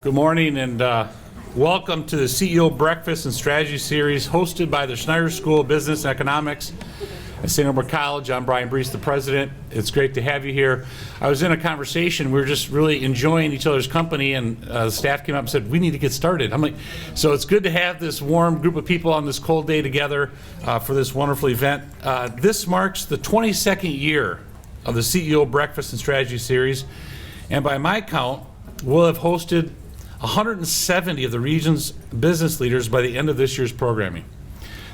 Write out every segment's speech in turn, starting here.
Good morning and welcome to the CEO Breakfast and Strategy Series hosted by the Schneider School of Business and Economics at St. Norbert College. I'm Brian Brees, the president. It's great to have you here. I was in a conversation, we were just really enjoying each other's company, and the staff came up and said, we need to get started. I'm like, so it's good to have this warm group of people on this cold day together for this wonderful event. This marks the 22nd year of the CEO Breakfast and Strategy Series, and by my count, we'll have hosted 170 of the region's business leaders by the end of this year's programming.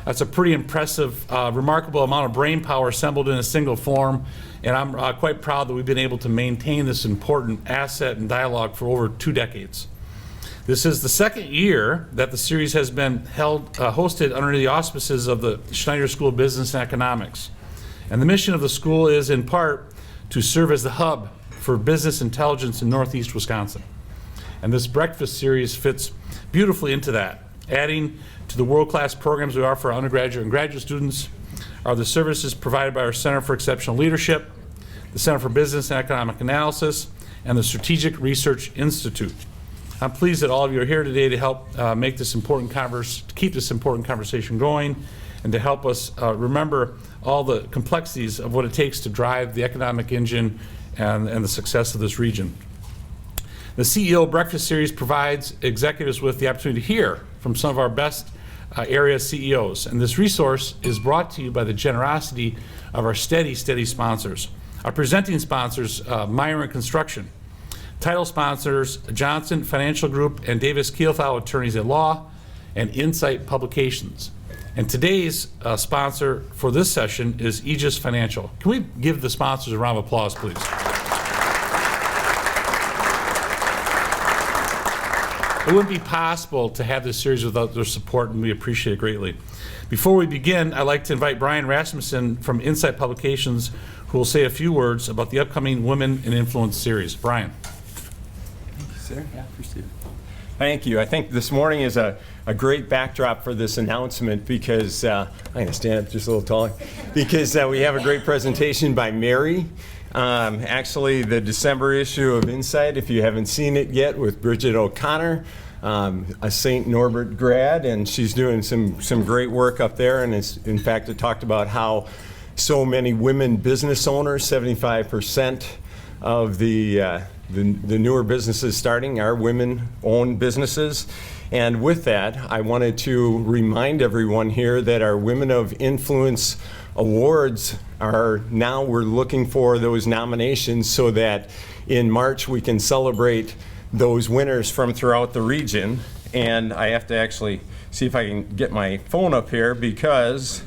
That's a pretty impressive, remarkable amount of brain power assembled in a single forum, and I'm quite proud that we've been able to maintain this important asset and dialogue for over 2 decades. This is the second year that the series has been hosted under the auspices of the Schneider School of Business and Economics. And the mission of the school is, in part, to serve as the hub for business intelligence in Northeast Wisconsin. And this breakfast series fits beautifully into that. Adding to the world-class programs we offer our undergraduate and graduate students are the services provided by our Center for Exceptional Leadership, the Center for Business and Economic Analysis, and the Strategic Research Institute. I'm pleased that all of you are here today to help keep this important conversation going, and to help us remember all the complexities of what it takes to drive the economic engine and the success of this region. The CEO Breakfast Series provides executives with the opportunity to hear from some of our best area CEOs. And this resource is brought to you by the generosity of our steady sponsors. Our presenting sponsors, Myron Construction. Title sponsors, Johnson Financial Group and Davis Keelthau Attorneys at Law, and Insight Publications. And today's sponsor for this session is Aegis Financial. Can we give the sponsors a round of applause, please? It wouldn't be possible to have this series without their support, and we appreciate it greatly. Before we begin, I'd like to invite Brian Rasmussen from Insight Publications, who will say a few words about the upcoming Women in Influence series. Brian. Thank you, sir. Yeah, appreciate it. Thank you. I think this morning is a great backdrop for this announcement because, I'm going to stand up just a little taller, because we have a great presentation by Mary. Actually, the December issue of Insight, if you haven't seen it yet, with Bridget O'Connor, a St. Norbert grad, and she's doing some great work up there. And in fact, it talked about how so many women business owners, 75% of the newer businesses starting are women-owned businesses. And with that, I wanted to remind everyone here that our Women of Influence awards are now, we're looking for those nominations so that in March we can celebrate those winners from throughout the region. And I have to actually see if I can get my phone up here, because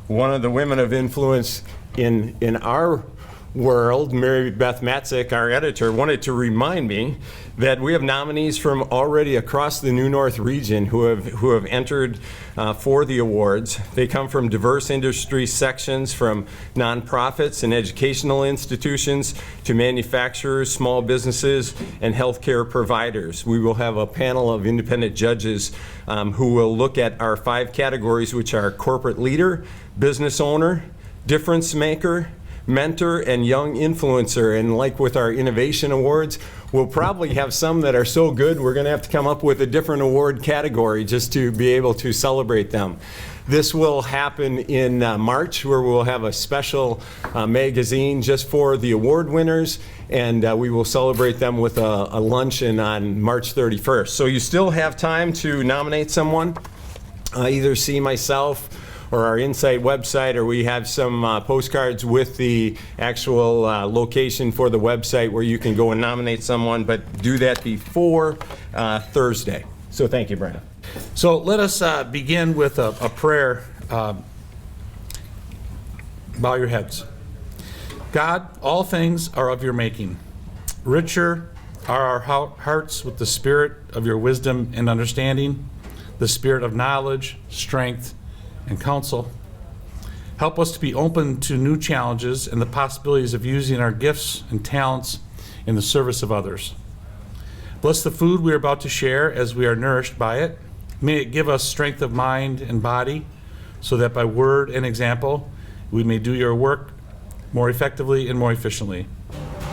one of the Women of Influence in our world, Mary Beth Matzik, our editor, wanted to remind me that we have nominees from already across the New North region who have entered for the awards. They come from diverse industry sections, from nonprofits and educational institutions to manufacturers, small businesses, and healthcare providers. We will have a panel of independent judges who will look at our 5 categories, which are corporate leader, business owner, difference maker, mentor, and young influencer. And like with our innovation awards, we'll probably have some that are so good we're going to have to come up with a different award category just to be able to celebrate them. This will happen in March, where we'll have a special magazine just for the award winners, and we will celebrate them with a luncheon on March 31st. So you still have time to nominate someone. Either see myself or our Insight website, or we have some postcards with the actual location for the website where you can go and nominate someone, but do that before Thursday. So thank you, Brian. So let us begin with a prayer. Bow your heads. God, all things are of your making. Richer are our hearts with the spirit of your wisdom and understanding, the spirit of knowledge, strength, and counsel. Help us to be open to new challenges and the possibilities of using our gifts and talents in the service of others. Bless the food we are about to share as we are nourished by it. May it give us strength of mind and body, so that by word and example we may do your work more effectively and more efficiently.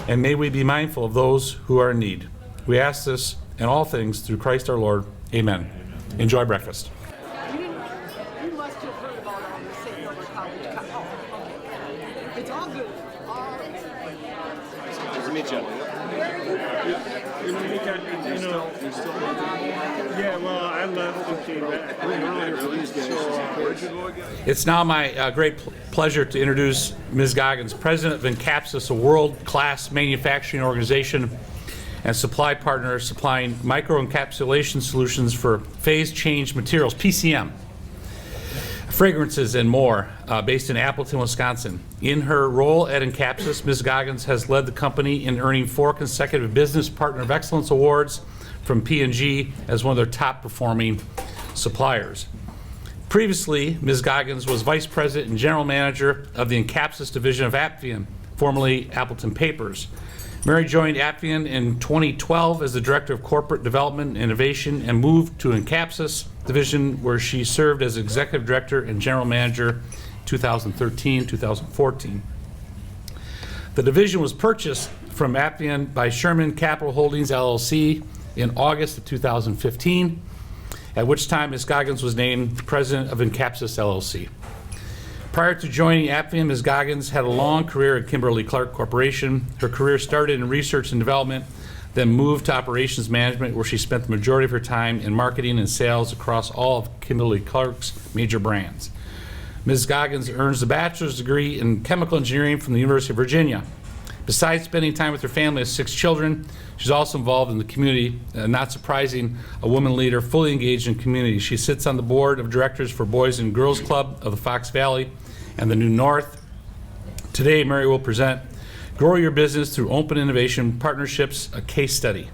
And may we be mindful of those who are in need. We ask this and all things through Christ our Lord. Amen. Enjoy breakfast. You must have heard about all this St. Norbert College. It's all good. Nice to meet you. Yeah, well, I left and came back. It's now my great pleasure to introduce Ms. Goggans, President of Encapsys, a world-class manufacturing organization and supply partner supplying microencapsulation solutions for phase change materials, PCM, fragrances, and more, based in Appleton, Wisconsin. In her role at Encapsys, Ms. Goggans has led the company in earning 4 consecutive Business Partner of Excellence awards from P&G as one of their top-performing suppliers. Previously, Ms. Goggans was Vice President and General Manager of the Encapsys division of Appian, formerly Appleton Papers. Mary joined Appian in 2012 as the Director of Corporate Development and Innovation and moved to Encapsys division, where she served as Executive Director and General Manager 2013-2014. The division was purchased from Appian by Sherman Capital Holdings, LLC in August of 2015, at which time Ms. Goggans was named President of Encapsys, LLC. Prior to joining Appian, Ms. Goggans had a long career at Kimberly-Clark Corporation. Her career started in research and development, then moved to operations management, where she spent the majority of her time in marketing and sales across all of Kimberly-Clark's major brands. Ms. Goggans earns a bachelor's degree in chemical engineering from the University of Virginia. Besides spending time with her family of 6 children, she's also involved in the community, not surprising, a woman leader fully engaged in community. She sits on the board of directors for Boys and Girls Club of the Fox Valley and the New North. Today, Mary will present Grow Your Business Through Open Innovation Partnerships, a case study.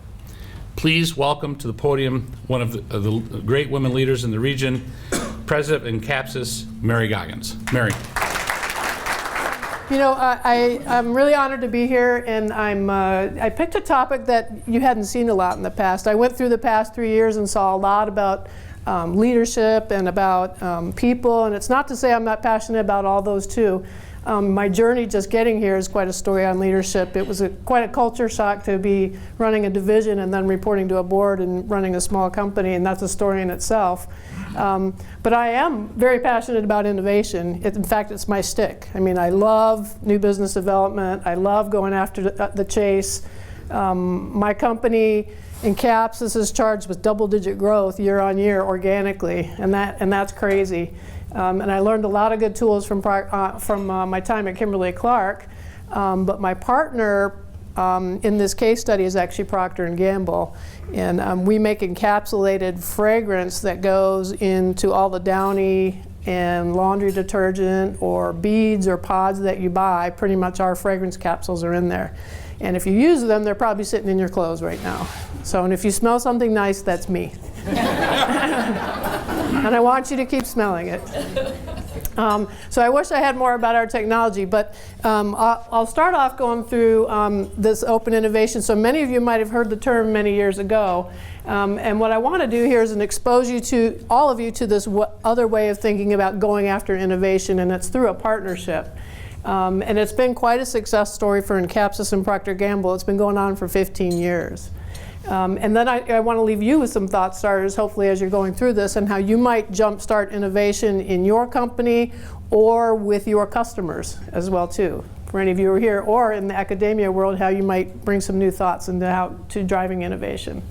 Please welcome to the podium one of the great women leaders in the region, President of Encapsys, Mary Goggans. Mary. You know, I'm really honored to be here, and I picked a topic that you hadn't seen a lot in the past. I went through the past 3 years and saw a lot about leadership and about people, and it's not to say I'm not passionate about all those too. My journey just getting here is quite a story on leadership. It was quite a culture shock to be running a division and then reporting to a board and running a small company, and that's a story in itself. But I am very passionate about innovation. In fact, it's my stick. I mean, I love new business development. I love going after the chase. My company, Encapsys, is charged with double-digit growth year on year organically, and that's crazy. And I learned a lot of good tools from my time at Kimberly-Clark. But my partner in this case study is actually Procter & Gamble. And we make encapsulated fragrance that goes into all the Downy and laundry detergent or beads or pods that you buy. Pretty much our fragrance capsules are in there. And if you use them, they're probably sitting in your clothes right now. So, and if you smell something nice, that's me. And I want you to keep smelling it. So I wish I had more about our technology, but I'll start off going through this open innovation. So many of you might have heard the term many years ago. And what I want to do here is expose you to, all of you, to this other way of thinking about going after innovation, and it's through a partnership. And it's been quite a success story for Encapsys and Procter & Gamble. It's been going on for 15 years. And then I want to leave you with some thought starters, hopefully, as you're going through this, and how you might jumpstart innovation in your company or with your customers as well, too. For any of you who are here, or in the academia world, how you might bring some new thoughts into how to driving innovation.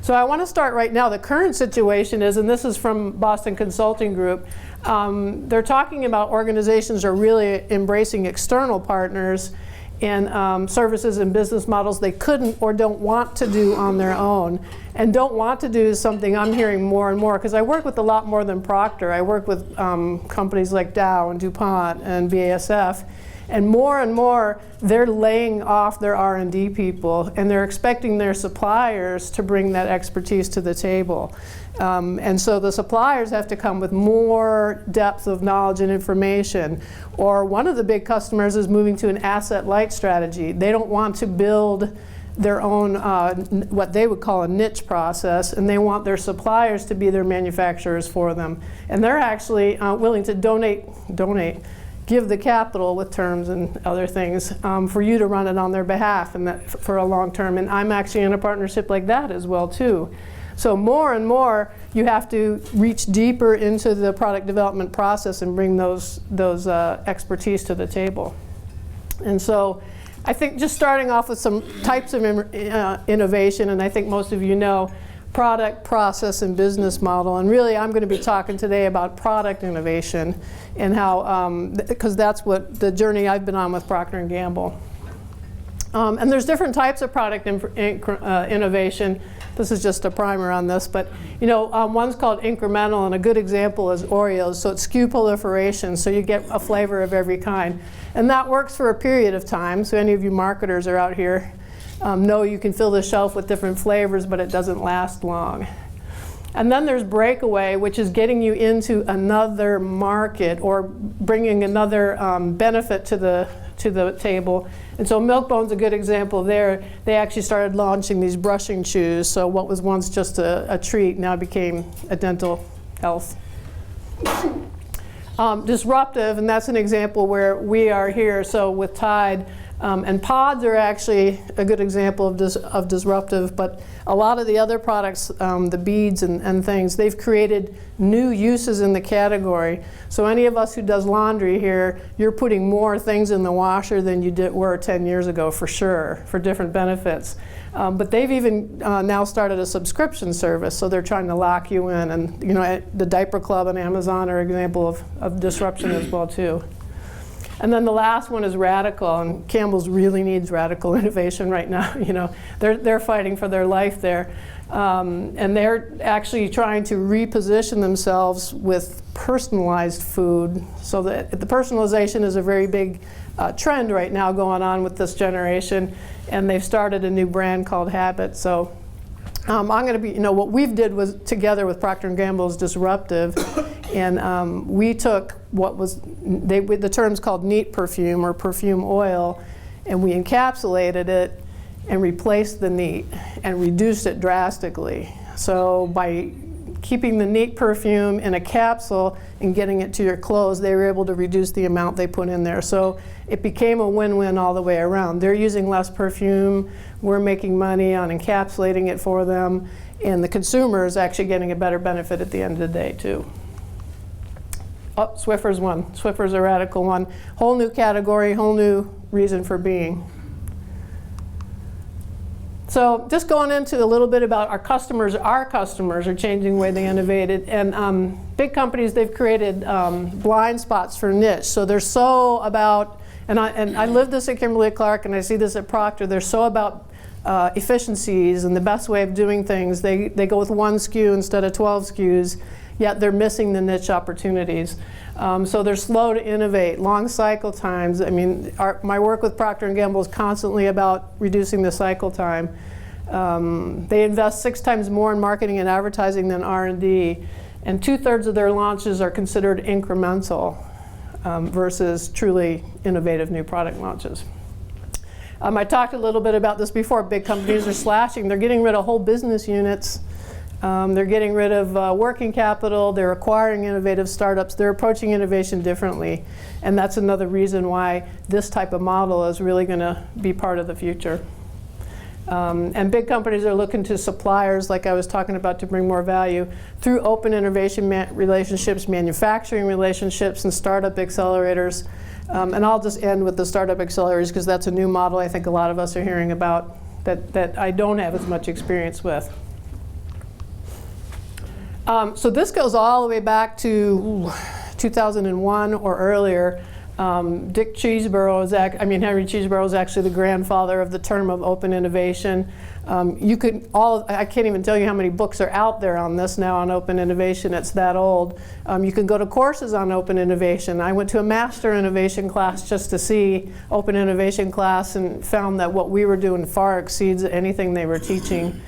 So I want to start right now. The current situation is, and this is from Boston Consulting Group, they're talking about organizations are really embracing external partners and services and business models they couldn't or don't want to do on their own. And don't want to do is something I'm hearing more and more, because I work with a lot more than Procter. I work with companies like Dow and DuPont and BASF. And more, they're laying off their R&D people, and they're expecting their suppliers to bring that expertise to the table. And so the suppliers have to come with more depth of knowledge and information. Or one of the big customers is moving to an asset-light strategy. They don't want to build their own, what they would call a niche process, and they want their suppliers to be their manufacturers for them. And they're actually willing to donate give the capital with terms and other things for you to run it on their behalf and that for a long term. And I'm actually in a partnership like that as well too. So more and more you have to reach deeper into the product development process and bring those expertise to the table. And so I think just starting off with some types of innovation, and I think most of you know, product, process, and business model. And really I'm going to be talking today about product innovation and how, because that's what the journey I've been on with Procter & Gamble. And there's different types of product innovation. This is just a primer on this, but one's called incremental, and a good example is Oreos. So it's SKU proliferation, so you get a flavor of every kind. And that works for a period of time. So any of you marketers are out here know you can fill the shelf with different flavors, but it doesn't last long. And then there's breakaway, which is getting you into another market or bringing another benefit to the table. And so Milk-Bone's a good example there. They actually started launching these brushing chews. So what was once just a treat now became a dental health. Disruptive, and that's an example where we are here. So with Tide, and pods are actually a good example of disruptive, but a lot of the other products, the beads and things, they've created new uses in the category. So any of us who does laundry here, you're putting more things in the washer than you were 10 years ago for sure, for different benefits. But they've even now started a subscription service, so they're trying to lock you in. And the Diaper Club and Amazon are an example of disruption as well too. And then the last one is radical, and Campbell's really needs radical innovation right now. They're fighting for their life there. And they're actually trying to reposition themselves with personalized food. So that the personalization is a very big trend right now going on with this generation. And they've started a new brand called Habit. So I'm going to be, what we've did was together with Procter & Gamble's Disruptive, and we took what was, the term's called neat perfume or perfume oil, and we encapsulated it and replaced the neat and reduced it drastically. So by keeping the neat perfume in a capsule and getting it to your clothes, they were able to reduce the amount they put in there. So it became a win-win all the way around. They're using less perfume, we're making money on encapsulating it for them, and the consumer is actually getting a better benefit at the end of the day too. Oh, Swiffer's one. Swiffer's a radical one. Whole new category, whole new reason for being. So just going into a little bit about our customers are changing the way they innovated. And big companies, they've created blind spots for niche. So they're so about, and I live this at Kimberly-Clark and I see this at Procter, they're so about efficiencies and the best way of doing things. They go with one SKU instead of 12 SKUs, yet they're missing the niche opportunities. So they're slow to innovate, long cycle times. I mean, my work with Procter & Gamble is constantly about reducing the cycle time. They invest 6 times more in marketing and advertising than R&D, and 2/3 of their launches are considered incremental versus truly innovative new product launches. I talked a little bit about this before. Big companies are slashing. They're getting rid of whole business units. They're getting rid of working capital. They're acquiring innovative startups. They're approaching innovation differently. And that's another reason why this type of model is really going to be part of the future. And big companies are looking to suppliers, like I was talking about, to bring more value through open innovation relationships, manufacturing relationships, and startup accelerators. And I'll just end with the startup accelerators because that's a new model I think a lot of us are hearing about that I don't have as much experience with. So this goes all the way back to 2001 or earlier. Henry Cheeseborough is actually the grandfather of the term of open innovation. I can't even tell you how many books are out there on this now on open innovation. It's that old. You can go to courses on open innovation. I went to a master innovation class just to see open innovation class and found that what we were doing far exceeds anything they were teaching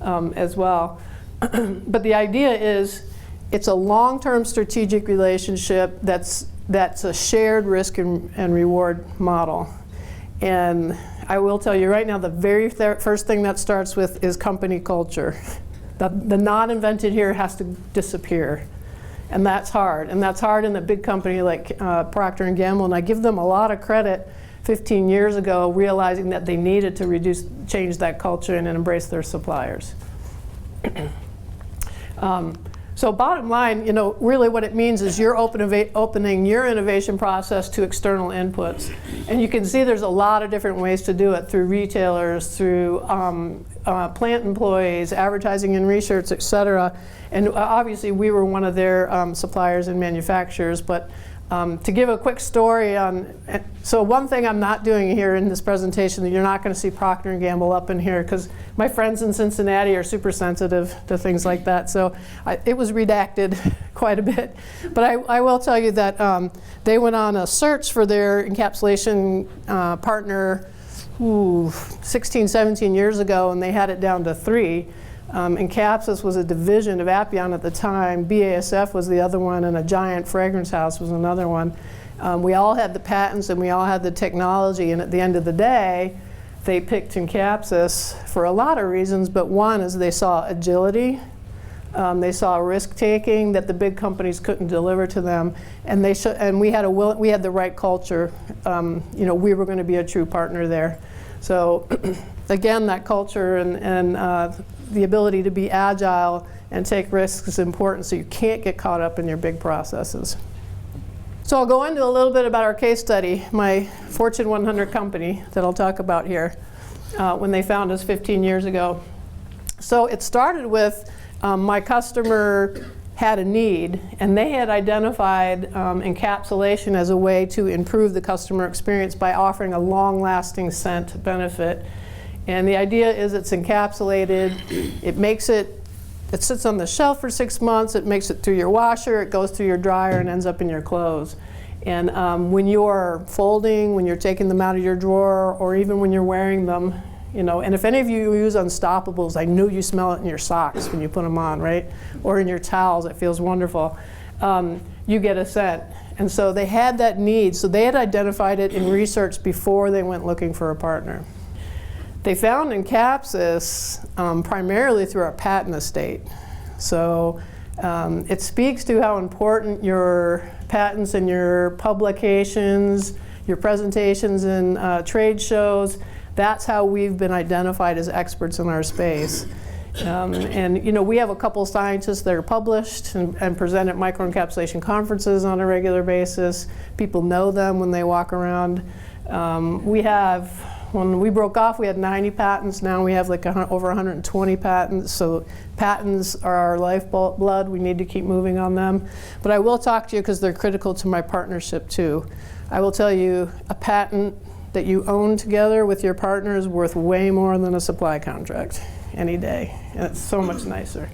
as well. But the idea is it's a long-term strategic relationship that's a shared risk and reward model. And I will tell you right now, the very first thing that starts with is company culture. The not invented here has to disappear. And that's hard. And that's hard in a big company like Procter & Gamble. And I give them a lot of credit 15 years ago, realizing that they needed to change that culture and embrace their suppliers. So bottom line, really what it means is you're opening your innovation process to external inputs. And you can see there's a lot of different ways to do it, through retailers, through plant employees, advertising and research, et cetera. And obviously we were one of their suppliers and manufacturers. But to give a quick story so one thing I'm not doing here in this presentation, that you're not going to see Procter & Gamble up in here, because my friends in Cincinnati are super sensitive to things like that. So it was redacted quite a bit. But I will tell you that they went on a search for their encapsulation partner 16, 17 years ago, and they had it down to 3. Encapsys was a division of Appian at the time. BASF was the other one, and a giant fragrance house was another one. We all had the patents and we all had the technology, and at the end of the day, they picked Encapsys for a lot of reasons, but one is they saw agility. They saw risk-taking that the big companies couldn't deliver to them, and we had the right culture. We were going to be a true partner there. So again, that culture and the ability to be agile and take risks is important, so you can't get caught up in your big processes. So I'll go into a little bit about our case study, my Fortune 100 company that I'll talk about here, when they found us 15 years ago. So it started with my customer had a need, and they had identified encapsulation as a way to improve the customer experience by offering a long-lasting scent benefit. And the idea is it's encapsulated, it sits on the shelf for 6 months, it makes it through your washer, it goes through your dryer and ends up in your clothes. And when you're folding, when you're taking them out of your drawer, or even when you're wearing them, and if any of you use Unstoppables, I knew you smell it in your socks when you put them on, right? Or in your towels, it feels wonderful. You get a scent. And so they had that need, so they had identified it in research before they went looking for a partner. They found Encapsys primarily through our patent estate. So it speaks to how important your patents and your publications, your presentations in trade shows, that's how we've been identified as experts in our space. And we have a couple scientists that are published and present at microencapsulation conferences on a regular basis. People know them when they walk around. When we broke off, we had 90 patents. Now we have over 120 patents. So patents are our lifeblood. We need to keep moving on them. But I will talk to you because they're critical to my partnership too. I will tell you, a patent that you own together with your partner is worth way more than a supply contract any day. And it's so much nicer.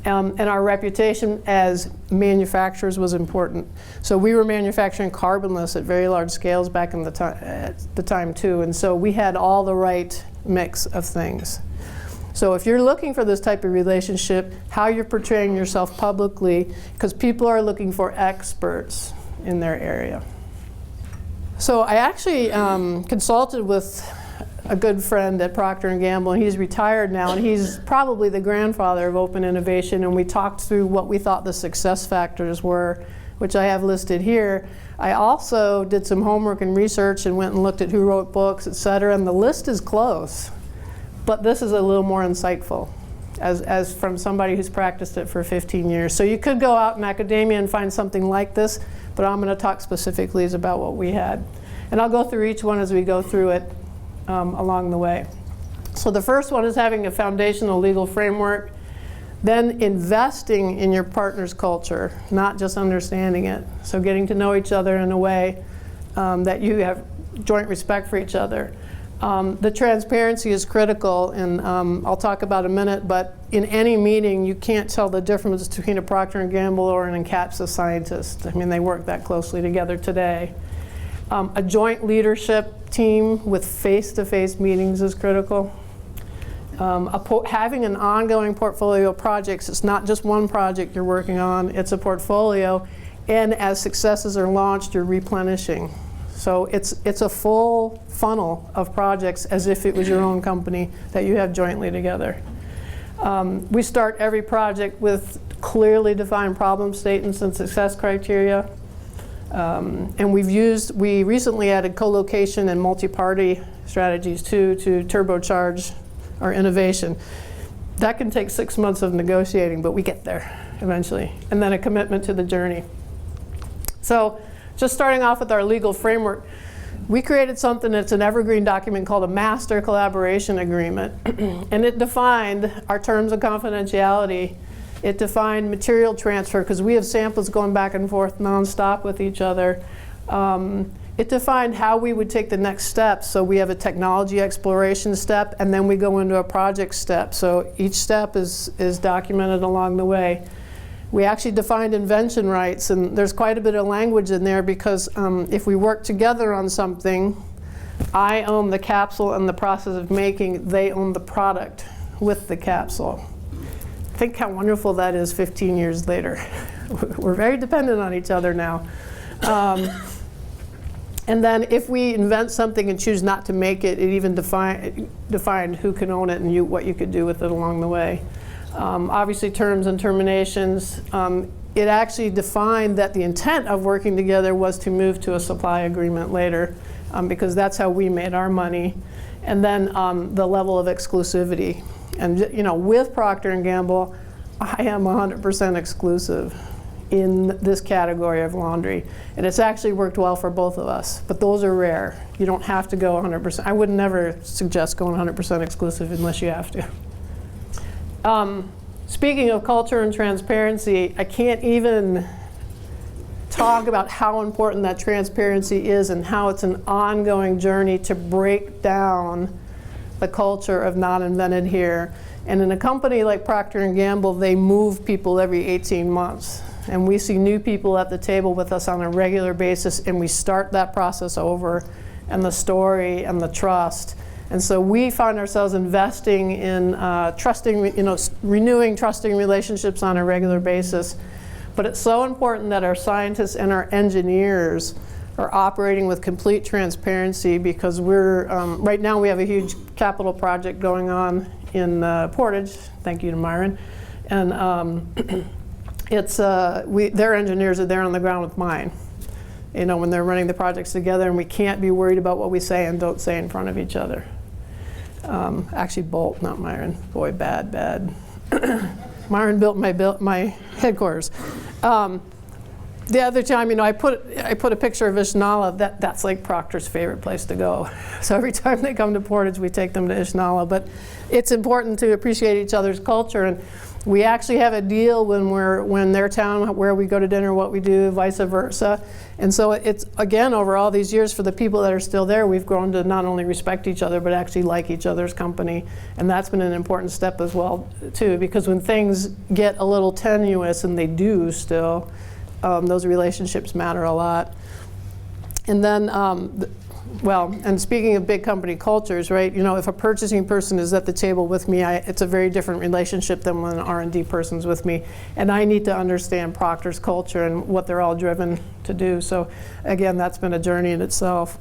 And our reputation as manufacturers was important. So we were manufacturing carbonless at very large scales back in at the time too. And so we had all the right mix of things. So if you're looking for this type of relationship, how you're portraying yourself publicly, because people are looking for experts in their area. So I actually consulted with a good friend at Procter & Gamble, and he's retired now, and he's probably the grandfather of open innovation, and we talked through what we thought the success factors were, which I have listed here. I also did some homework and research and went and looked at who wrote books, et cetera, and the list is close, but this is a little more insightful as from somebody who's practiced it for 15 years. So you could go out in academia and find something like this, but I'm going to talk specifically about what we had. And I'll go through each one as we go through it along the way. So the first one is having a foundational legal framework, then investing in your partner's culture, not just understanding it. So getting to know each other in a way that you have joint respect for each other. The transparency is critical, and I'll talk about in a minute, but in any meeting you can't tell the difference between a Procter & Gamble or an Encapsys scientist. I mean, they work that closely together today. A joint leadership team with face-to-face meetings is critical. Having an ongoing portfolio of projects, it's not just one project you're working on, it's a portfolio, and as successes are launched, you're replenishing. So it's a full funnel of projects as if it was your own company that you have jointly together. We start every project with clearly defined problem statements and success criteria. And we recently added co-location and multi-party strategies too to turbocharge our innovation. That can take 6 months of negotiating, but we get there eventually. And then a commitment to the journey. So just starting off with our legal framework, we created something that's an evergreen document called a Master Collaboration Agreement. And it defined our terms of confidentiality. It defined material transfer, because we have samples going back and forth nonstop with each other. It defined how we would take the next step. So we have a technology exploration step, and then we go into a project step. So each step is documented along the way. We actually defined invention rights, and there's quite a bit of language in there because if we work together on something, I own the capsule and the process of making, they own the product with the capsule. Think how wonderful that is 15 years later. We're very dependent on each other now. And then if we invent something and choose not to make it, it even defined who can own it and what you could do with it along the way. Obviously, terms and terminations. It actually defined that the intent of working together was to move to a supply agreement later, because that's how we made our money. And then the level of exclusivity. And with Procter & Gamble, I am 100% exclusive in this category of laundry. And it's actually worked well for both of us. But those are rare. You don't have to go 100%. I would never suggest going 100% exclusive unless you have to. Speaking of culture and transparency, I can't even talk about how important that transparency is and how it's an ongoing journey to break down the culture of not invented here. And in a company like Procter & Gamble, they move people every 18 months. And we see new people at the table with us on a regular basis, and we start that process over, and the story and the trust. And so we find ourselves investing in renewing trusting relationships on a regular basis. But it's so important that our scientists and our engineers are operating with complete transparency, because right now we have a huge capital project going on in Portage. Thank you to Myron. And their engineers are there on the ground with mine, when they're running the projects together, and we can't be worried about what we say and don't say in front of each other. Actually, Bolt, not Myron. Boy, bad. Myron built my headquarters. The other time, I put a picture of Ishnala. That's like Procter's favorite place to go. So every time they come to Portage, we take them to Ishnala. But it's important to appreciate each other's culture. And we actually have a deal when their town, where we go to dinner, what we do, vice versa. And so it's, again, over all these years, for the people that are still there, we've grown to not only respect each other, but actually like each other's company. And that's been an important step as well, too, because when things get a little tenuous, and they do still, those relationships matter a lot. And then, and speaking of big company cultures, right? If a purchasing person is at the table with me, it's a very different relationship than when an R&D person's with me. And I need to understand Procter's culture and what they're all driven to do. So again, that's been a journey in itself.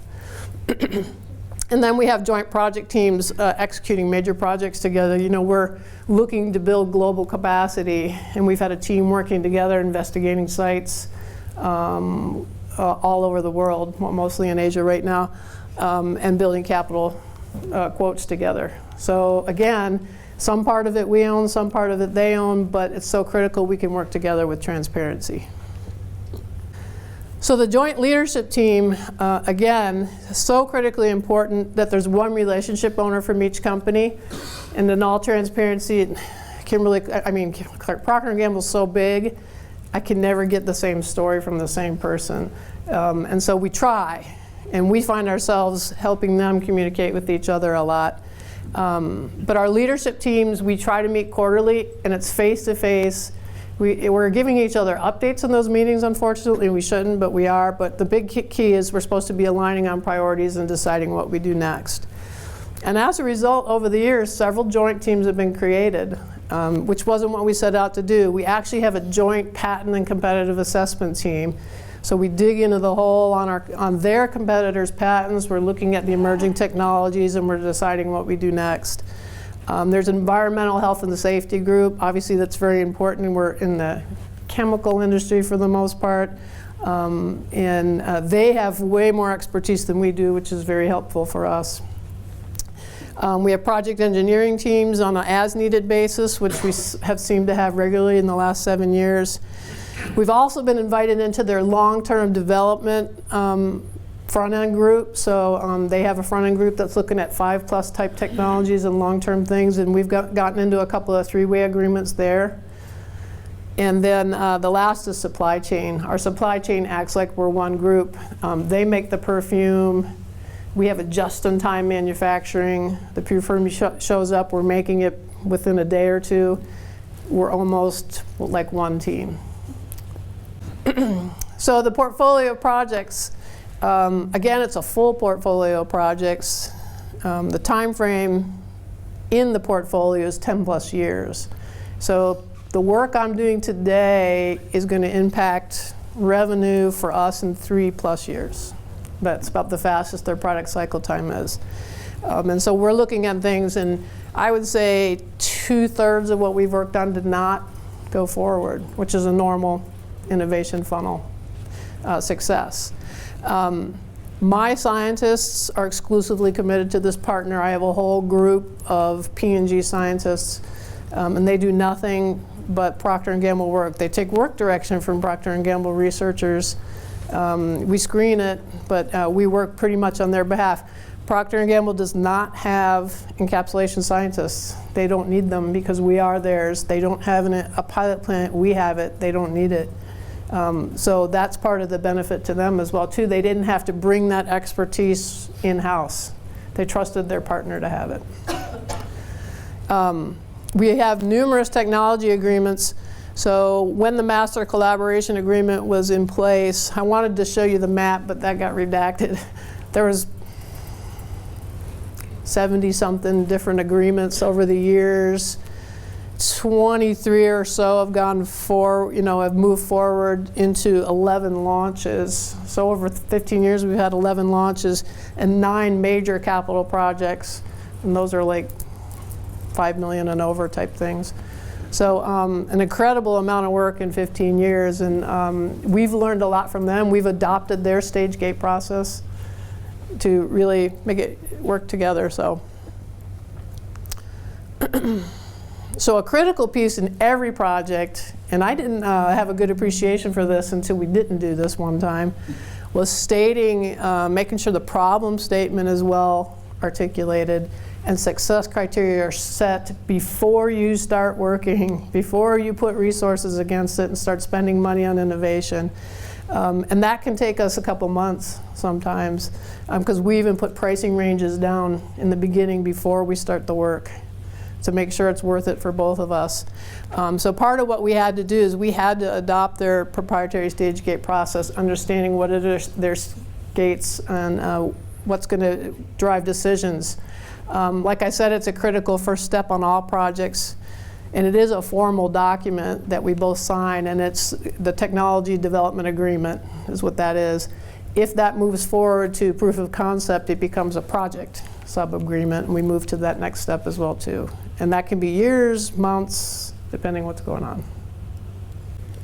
And then we have joint project teams executing major projects together. We're looking to build global capacity, and we've had a team working together, investigating sites all over the world, mostly in Asia right now, and building capital quotes together. So again, some part of it we own, some part of it they own, but it's so critical we can work together with transparency. So the joint leadership team, again, so critically important that there's one relationship owner from each company. And in all transparency, Procter & Gamble's so big, I can never get the same story from the same person. And so we try, and we find ourselves helping them communicate with each other a lot. But our leadership teams, we try to meet quarterly, and it's face-to-face. We're giving each other updates in those meetings. Unfortunately, we shouldn't, but we are. But the big key is we're supposed to be aligning on priorities and deciding what we do next. And as a result, over the years, several joint teams have been created, which wasn't what we set out to do. We actually have a joint patent and competitive assessment team. So we dig into the hole on their competitors' patents. We're looking at the emerging technologies, and we're deciding what we do next. There's environmental health and safety group. Obviously, that's very important. We're in the chemical industry for the most part. And they have way more expertise than we do, which is very helpful for us. We have project engineering teams on an as-needed basis, which we have seemed to have regularly in the last 7 years. We've also been invited into their long-term development front-end group. So they have a front-end group that's looking at 5+ type technologies and long-term things, and we've gotten into a couple of 3-way agreements there. And then the last is supply chain. Our supply chain acts like we're one group. They make the perfume. We have a just-in-time manufacturing. The perfume shows up, we're making it within a day or two. We're almost like one team. So the portfolio of projects, again, it's a full portfolio of projects. The time frame in the portfolio is 10+ years. So the work I'm doing today is going to impact revenue for us in 3+ years. That's about the fastest their product cycle time is. And so we're looking at things, and I would say 2/3 of what we've worked on did not go forward, which is a normal innovation funnel success. My scientists are exclusively committed to this partner. I have a whole group of P&G scientists, and they do nothing but Procter & Gamble work. They take work direction from Procter & Gamble researchers. We screen it, but we work pretty much on their behalf. Procter & Gamble does not have encapsulation scientists. They don't need them because we are theirs. They don't have a pilot plant. We have it. They don't need it. So that's part of the benefit to them as well, too. They didn't have to bring that expertise in-house. They trusted their partner to have it. We have numerous technology agreements. So when the master collaboration agreement was in place, I wanted to show you the map, but that got redacted. There was 70-something different agreements over the years. 23 or so have have moved forward into 11 launches. So over 15 years, we've had 11 launches and 9 major capital projects, and those are like $5 million and over type things. So an incredible amount of work in 15 years, and we've learned a lot from them. We've adopted their stage gate process to really make it work together. So a critical piece in every project, and I didn't have a good appreciation for this until we didn't do this one time, was stating, making sure the problem statement is well articulated and success criteria are set before you start working, before you put resources against it and start spending money on innovation. And that can take us a couple months sometimes, because we even put pricing ranges down in the beginning before we start the work to make sure it's worth it for both of us. So part of what we had to do is we had to adopt their proprietary stage gate process, understanding what are their gates and what's going to drive decisions. Like I said, it's a critical first step on all projects, and it is a formal document that we both sign, and it's the technology development agreement is what that is. If that moves forward to proof of concept, it becomes a project sub-agreement, and we move to that next step as well too. And that can be years, months, depending what's going on.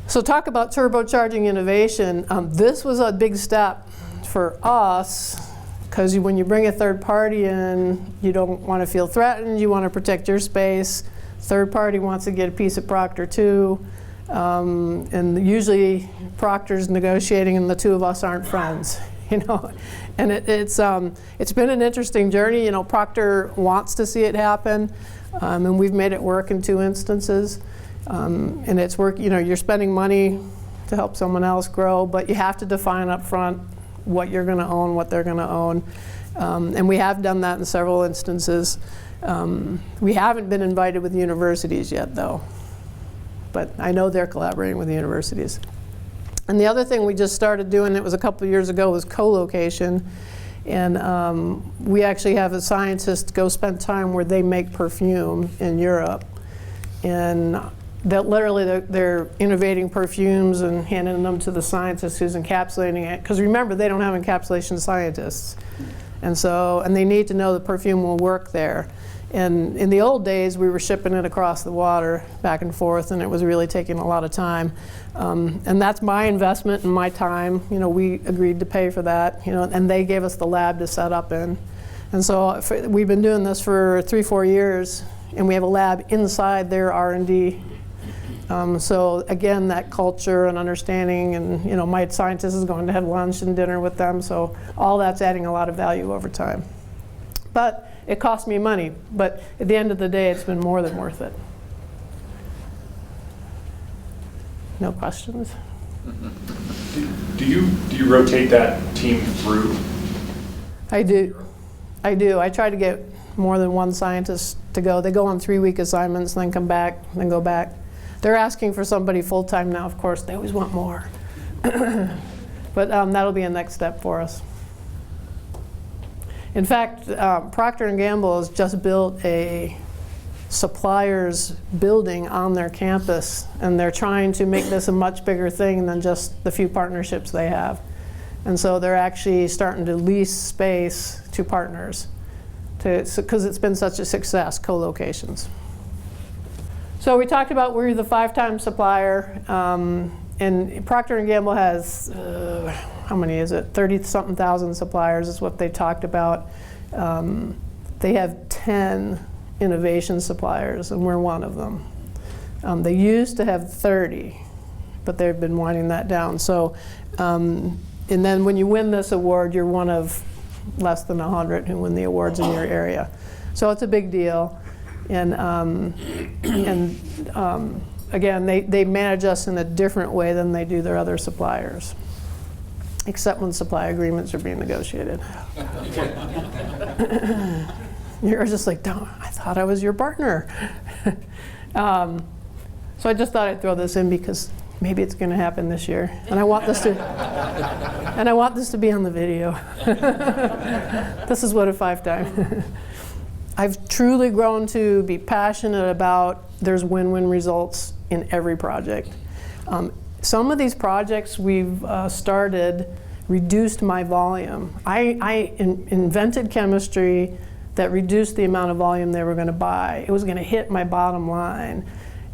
So talk about turbocharging innovation. This was a big step for us, because when you bring a third party in, you don't want to feel threatened, you want to protect your space. Third party wants to get a piece of Procter too. And usually Procter's negotiating and the two of us aren't friends, And it's been an interesting journey. Procter wants to see it happen, and we've made it work in 2 instances. And it's work, you're spending money to help someone else grow, but you have to define up front what you're going to own, what they're going to own. And we have done that in several instances. We haven't been invited with universities yet, though. But I know they're collaborating with the universities. And the other thing we just started doing, it was a couple years ago, was co-location. And we actually have a scientist go spend time where they make perfume in Europe. And that literally they're innovating perfumes and handing them to the scientist who's encapsulating it. Because remember, they don't have encapsulation scientists. And they need to know the perfume will work there. And in the old days, we were shipping it across the water back and forth, and it was really taking a lot of time. And that's my investment and my time. We agreed to pay for that, and they gave us the lab to set up in. And so we've been doing this for 3-4 years, and we have a lab inside their R&D. So again, that culture and understanding, and my scientist is going to have lunch and dinner with them, so all that's adding a lot of value over time. But it cost me money, but at the end of the day, it's been more than worth it. No questions? Do you rotate that team through? I do. I try to get more than one scientist to go. They go on 3-week assignments, then come back, then go back. They're asking for somebody full-time now, of course. They always want more. But that'll be a next step for us. In fact, Procter & Gamble has just built a suppliers building on their campus, and they're trying to make this a much bigger thing than just the few partnerships they have. And so they're actually starting to lease space to partners because it's been such a success, co-locations. So we talked about we're the 5-time supplier, and Procter & Gamble has, how many is it? 30-something thousand suppliers is what they talked about. They have 10 innovation suppliers, and we're one of them. They used to have 30, but they've been winding that down. So, and then when you win this award, you're one of less than 100 who win the awards in your area. So it's a big deal. And again, they manage us in a different way than they do their other suppliers, except when supply agreements are being negotiated. You're just like, I thought I was your partner. So I just thought I'd throw this in because maybe it's going to happen this year, and I want this to be on the video. This is what a 5-time. I've truly grown to be passionate about there's win-win results in every project. Some of these projects we've started reduced my volume. I invented chemistry that reduced the amount of volume they were going to buy. It was going to hit my bottom line.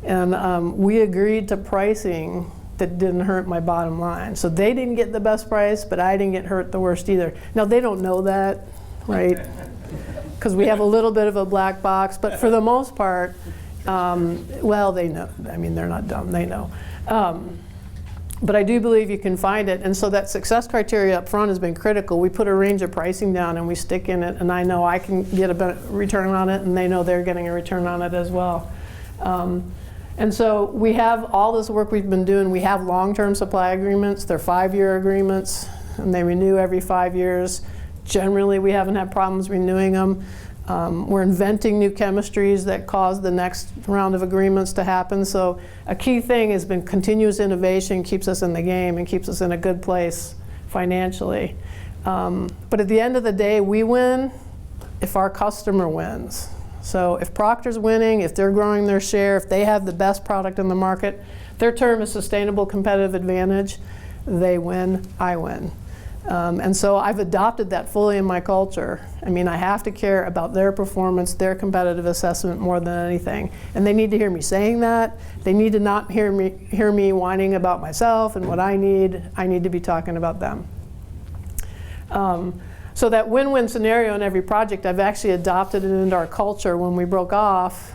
And we agreed to pricing that didn't hurt my bottom line. So they didn't get the best price, but I didn't get hurt the worst either. Now, they don't know that, right? Because we have a little bit of a black box, but for the most part, well, they know. I mean, they're not dumb, they know. But I do believe you can find it, and so that success criteria up front has been critical. We put a range of pricing down and we stick in it, and I know I can get a return on it, and they know they're getting a return on it as well. And so we have all this work we've been doing. We have long-term supply agreements. They're 5-year agreements, and they renew every 5 years. Generally, we haven't had problems renewing them. We're inventing new chemistries that cause the next round of agreements to happen. So a key thing has been continuous innovation keeps us in the game and keeps us in a good place financially. But at the end of the day, we win if our customer wins. So if Procter's winning, if they're growing their share, if they have the best product in the market, their term is sustainable competitive advantage, they win, I win. And so I've adopted that fully in my culture. I mean, I have to care about their performance, their competitive assessment more than anything. And they need to hear me saying that. They need to not hear me whining about myself and what I need. I need to be talking about them. So that win-win scenario in every project, I've actually adopted it into our culture. When we broke off,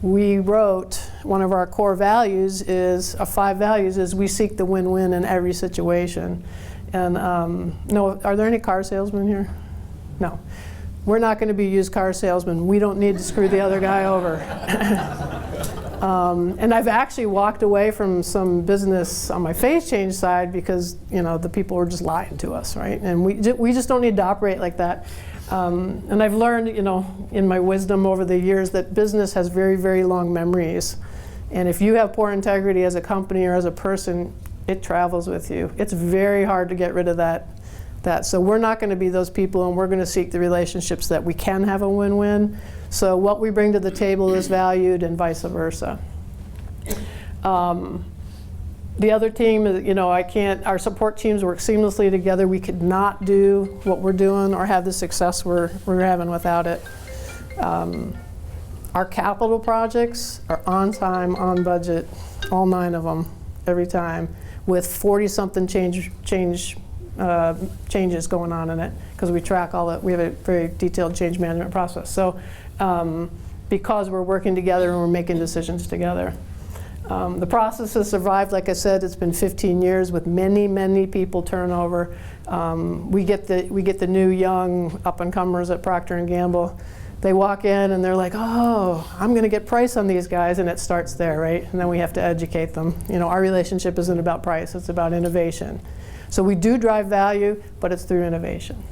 we wrote one of our core values is, 5 values is we seek the win-win in every situation. And no, are there any car salesmen here? No. We're not going to be used car salesmen. We don't need to screw the other guy over. And I've actually walked away from some business on my phase change side because the people were just lying to us, right? And we just don't need to operate like that. And I've learned, in my wisdom over the years that business has very, very long memories. And if you have poor integrity as a company or as a person, it travels with you. It's very hard to get rid of that. So we're not going to be those people, and we're going to seek the relationships that we can have a win-win. So what we bring to the table is valued and vice versa. The other team, our support teams work seamlessly together. We could not do what we're doing or have the success we're having without it. Our capital projects are on time, on budget, all 9 of them, every time, with 40-something changes going on in it, because we track all that. We have a very detailed change management process. So because we're working together and we're making decisions together. The process has survived. Like I said, it's been 15 years with many, many people turnover. We get the new young up-and-comers at Procter & Gamble. They walk in and they're like, oh, I'm going to get price on these guys, and it starts there, right? And then we have to educate them. You know, our relationship isn't about price, it's about innovation. So we do drive value, but it's through innovation.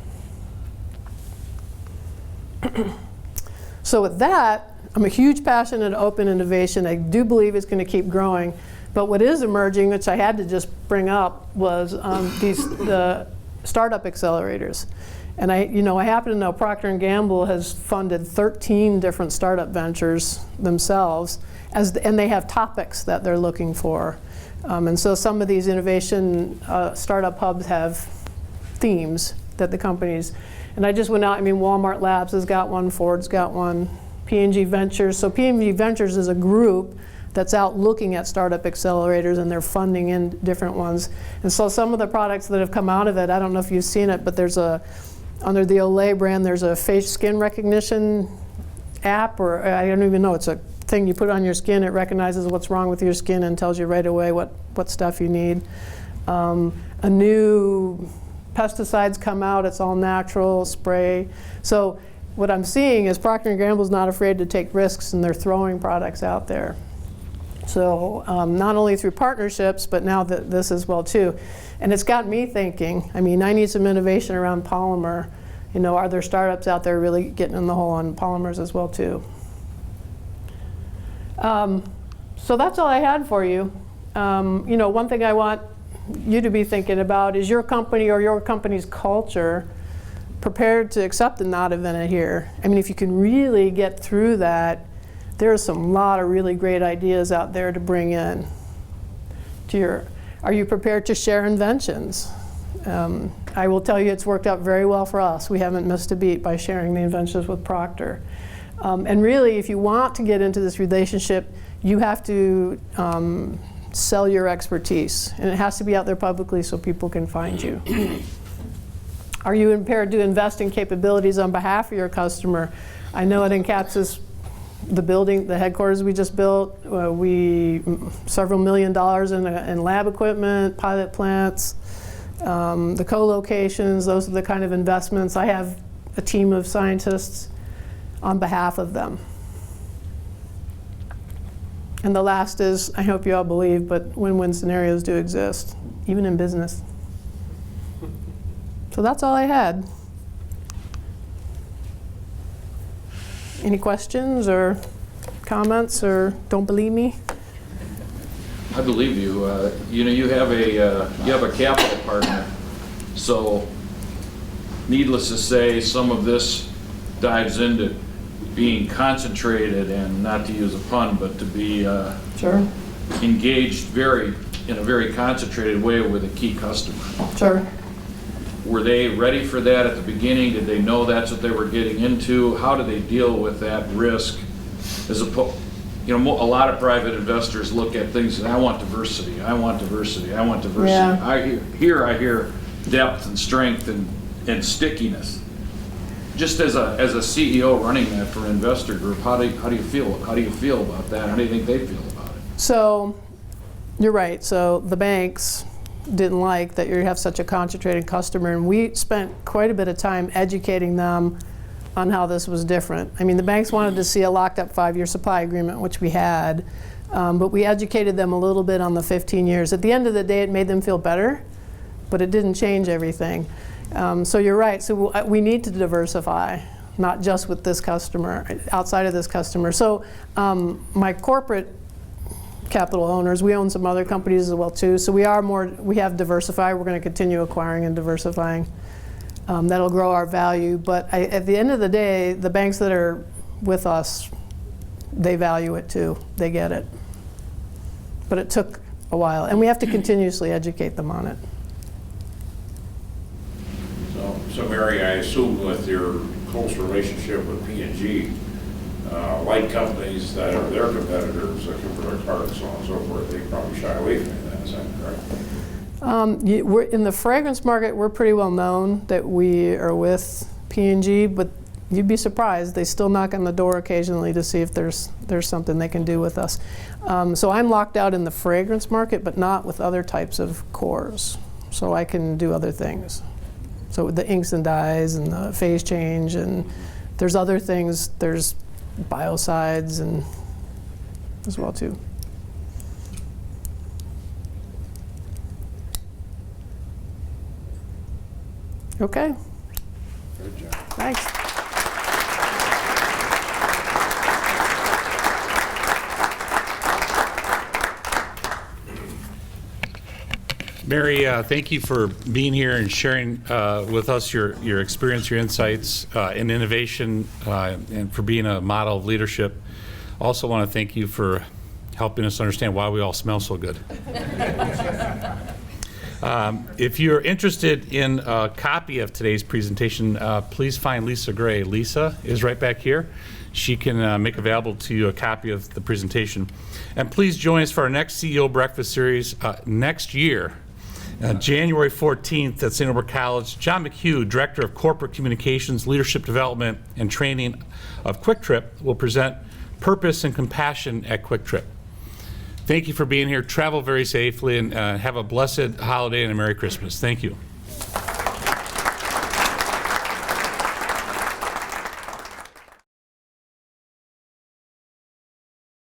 So with that, I'm a huge passionate of open innovation. I do believe it's going to keep growing. But what is emerging, which I had to just bring up, was the startup accelerators. And I happen to know Procter & Gamble has funded 13 different startup ventures themselves, and they have topics that they're looking for. And so some of these innovation startup hubs have themes that the companies, and I just went out, Walmart Labs has got one, Ford's got one, P&G Ventures. So P&G Ventures is a group that's out looking at startup accelerators, and they're funding in different ones. And so some of the products that have come out of it, I don't know if you've seen it, but there's under the Olay brand, there's a face skin recognition app, or I don't even know, it's a thing you put on your skin, it recognizes what's wrong with your skin and tells you right away what stuff you need. A new pesticides come out, it's all natural, spray. So what I'm seeing is Procter & Gamble's not afraid to take risks, and they're throwing products out there. So not only through partnerships, but now this as well too. And it's got me thinking, I need some innovation around polymer. Are there startups out there really getting in the hole on polymers as well too? So that's all I had for you. One thing I want you to be thinking about is your company or your company's culture prepared to accept the not invented here. If you can really get through that, there's lot of really great ideas out there to bring in. Are you prepared to share inventions? I will tell you it's worked out very well for us. We haven't missed a beat by sharing the inventions with Procter. And really, if you want to get into this relationship, you have to sell your expertise. And it has to be out there publicly so people can find you. Are you prepared to invest in capabilities on behalf of your customer? I know at Encapsys, the headquarters we just built, several $1 million in lab equipment, pilot plants, the co-locations, those are the kind of investments. I have a team of scientists on behalf of them. And the last is, I hope you all believe, but win-win scenarios do exist, even in business. So that's all I had. Any questions or comments, or don't believe me? I believe you. You have a capital partner. So, needless to say, some of this dives into being concentrated, and not to use a pun, but to be Sure. engaged in a very concentrated way with a key customer. Sure. Were they ready for that at the beginning? Did they know that's what they were getting into? How do they deal with that risk? A lot of private investors look at things and I want diversity, I want diversity, I want diversity. Yeah. I hear depth and strength and stickiness. Just as a CEO running that for an investor group, how do you feel? How do you feel about that? How do you think they feel about it? So you're right. So the banks didn't like that you have such a concentrated customer, and we spent quite a bit of time educating them on how this was different. The banks wanted to see a locked up 5-year supply agreement, which we had, but we educated them a little bit on the 15 years. At the end of the day, it made them feel better, but it didn't change everything. So you're right. So we need to diversify, not just with this customer, outside of this customer. So my corporate capital owners, we own some other companies as well too. So we have diversified. We're going to continue acquiring and diversifying. That'll grow our value. But at the end of the day, the banks that are with us, they value it too. They get it. But it took a while, and we have to continuously educate them on it. So Mary, I assume with your close relationship with P&G, like companies that are their competitors, that can put their cards, so on and so forth, they probably shy away from it, is that correct? We're in the fragrance market, we're pretty well known that we are with P&G, but you'd be surprised, they still knock on the door occasionally to see if there's something they can do with us. So I'm locked out in the fragrance market, but not with other types of cores. So I can do other things. So with the inks and dyes and the phase change, and there's other things, there's biocides and as well too. Okay. Good job. Thanks. Mary, thank you for being here and sharing with us your experience, your insights in innovation, and for being a model of leadership. Also want to thank you for helping us understand why we all smell so good. If you're interested in a copy of today's presentation, please find Lisa Gray. Lisa is right back here. She can make available to you a copy of the presentation. And please join us for our next CEO Breakfast Series next year. January 14th at St. Norbert College. John McHugh, Director of Corporate Communications, Leadership Development, and Training of Quick Trip, will present Purpose and Compassion at Quick Trip. Thank you for being here. Travel very safely and have a blessed holiday and a Merry Christmas. Thank you.